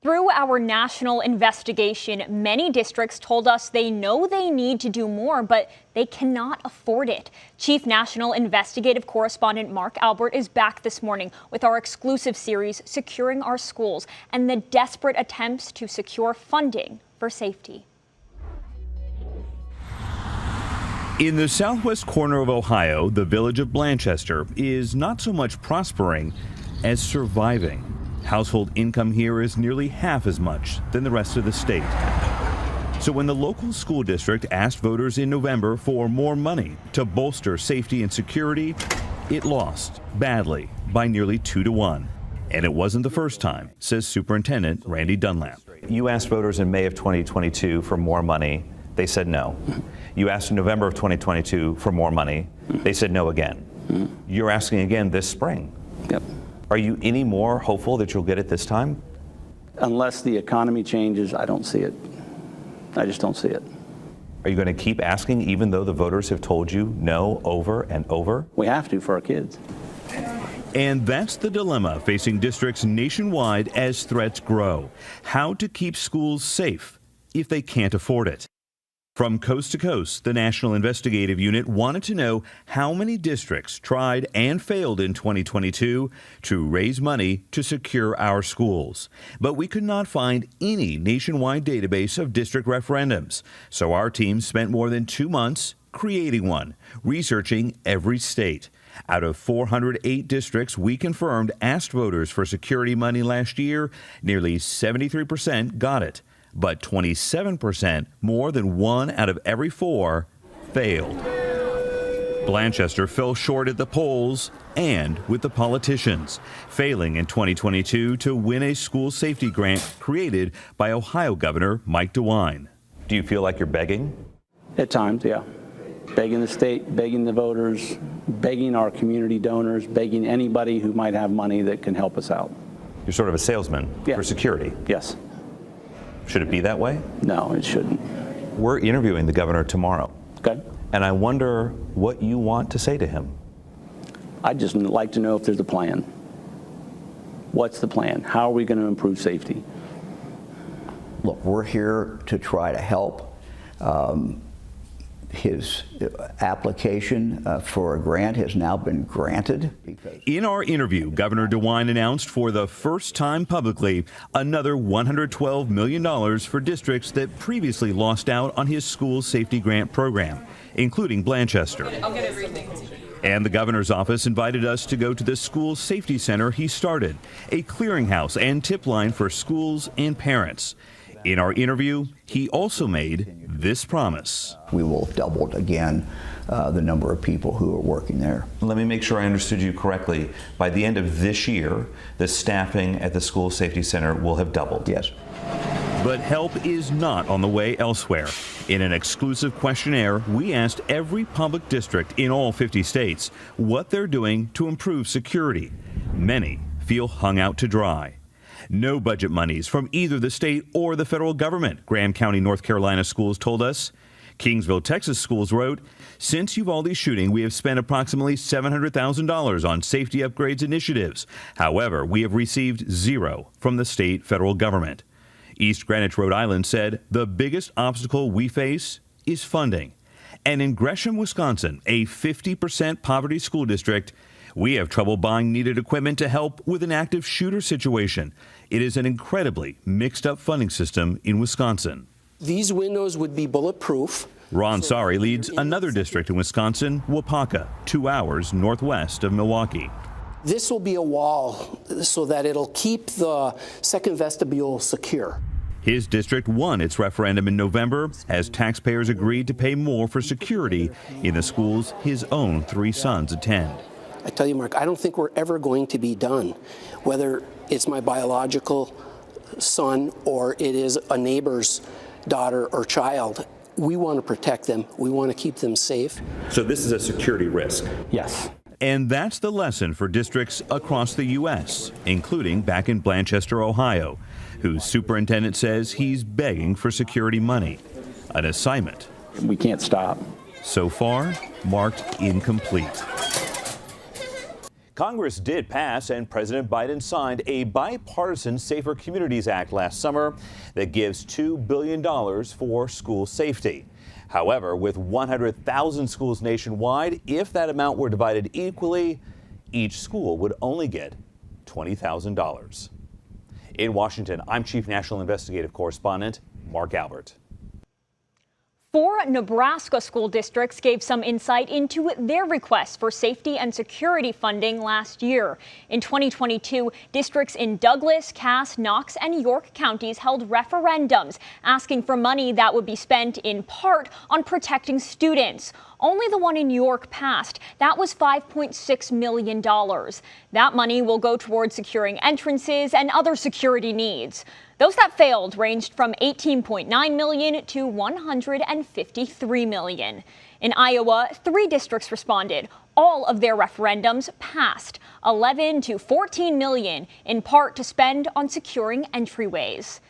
Through our national investigation, many districts told us they know they need to do more, but they cannot afford it. Chief National Investigative Correspondent Mark Albert is back this morning with our exclusive series, Securing Our Schools, and the desperate attempts to secure funding for safety. In the southwest corner of Ohio, the village of Blanchester is not so much prospering as surviving. Household income here is nearly half as much than the rest of the state. So when the local school district asked voters in November for more money to bolster safety and security, it lost badly by nearly 2-1. And it wasn't the first time, says Superintendent Randy Dunlap. You asked voters in May of 2022 for more money. They said no. You asked in November of 2022 for more money. They said no again. You're asking again this spring. Yep. Are you any more hopeful that you'll get it this time? Unless the economy changes, I don't see it. I just don't see it. Are you going to keep asking even though the voters have told you no over and over? We have to for our kids. And that's the dilemma facing districts nationwide as threats grow. How to keep schools safe if they can't afford it. From coast to coast, the National Investigative Unit wanted to know how many districts tried and failed in 2022 to raise money to secure our schools. But we could not find any nationwide database of district referendums. So our team spent more than 2 months creating one, researching every state. Out of 408 districts we confirmed asked voters for security money last year, nearly 73% got it. But 27%, more than 1 out of every 4, failed. Blanchester fell short at the polls and with the politicians, failing in 2022 to win a school safety grant created by Ohio Governor Mike DeWine. Do you feel like you're begging? At times, yeah. Begging the state, begging the voters, begging our community donors, begging anybody who might have money that can help us out. You're sort of a salesman for security. Yes. Should it be that way? No, it shouldn't. We're interviewing the governor tomorrow. Okay. And I wonder what you want to say to him. I'd just like to know if there's a plan. What's the plan? How are we going to improve safety? Look, we're here to try to help. His application for a grant has now been granted. In our interview, Governor DeWine announced for the first time publicly another $112 million for districts that previously lost out on his school safety grant program, including Blanchester. I'll get everything. And the governor's office invited us to go to the school safety center he started, a clearinghouse and tip line for schools and parents. In our interview, he also made this promise. We will have doubled again the number of people who are working there. Let me make sure I understood you correctly. By the end of this year, the staffing at the School Safety Center will have doubled. Yes. But help is not on the way elsewhere. In an exclusive questionnaire, we asked every public district in all 50 states what they're doing to improve security. Many feel hung out to dry. No budget monies from either the state or the federal government, Graham County, North Carolina schools told us. Kingsville, Texas schools wrote, since Uvalde's shooting, we have spent approximately $700,000 on safety upgrades initiatives. However, we have received zero from the state federal government. East Greenwich, Rhode Island said the biggest obstacle we face is funding. And in Gresham, Wisconsin, a 50% poverty school district, we have trouble buying needed equipment to help with an active shooter situation. It is an incredibly mixed up funding system in Wisconsin. These windows would be bulletproof. Ron Sari leads another district in Wisconsin, Waupaca, 2 hours northwest of Milwaukee. This will be a wall so that it'll keep the second vestibule secure. His district won its referendum in November as taxpayers agreed to pay more for security in the schools his own 3 sons attend. I tell you, Mark, I don't think we're ever going to be done. Whether it's my biological son or it is a neighbor's daughter or child, we want to protect them. We want to keep them safe. So this is a security risk? Yes. And that's the lesson for districts across the U.S., including back in Blanchester, Ohio, whose superintendent says he's begging for security money, an assignment We can't stop. so far marked incomplete. Congress did pass and President Biden signed a bipartisan Safer Communities Act last summer that gives $2 billion for school safety. However, with 100,000 schools nationwide, if that amount were divided equally, each school would only get $20,000. In Washington, I'm Chief National Investigative Correspondent Mark Albert. 4 Nebraska school districts gave some insight into their requests for safety and security funding last year. In 2022, districts in Douglas, Cass, Knox, and York counties held referendums asking for money that would be spent in part on protecting students. Only the one in York passed. That was $5.6 million. That money will go towards securing entrances and other security needs. Those that failed ranged from $18.9 million to $153 million. In Iowa, 3 districts responded. All of their referendums passed, $11 to $14 million, in part to spend on securing entryways.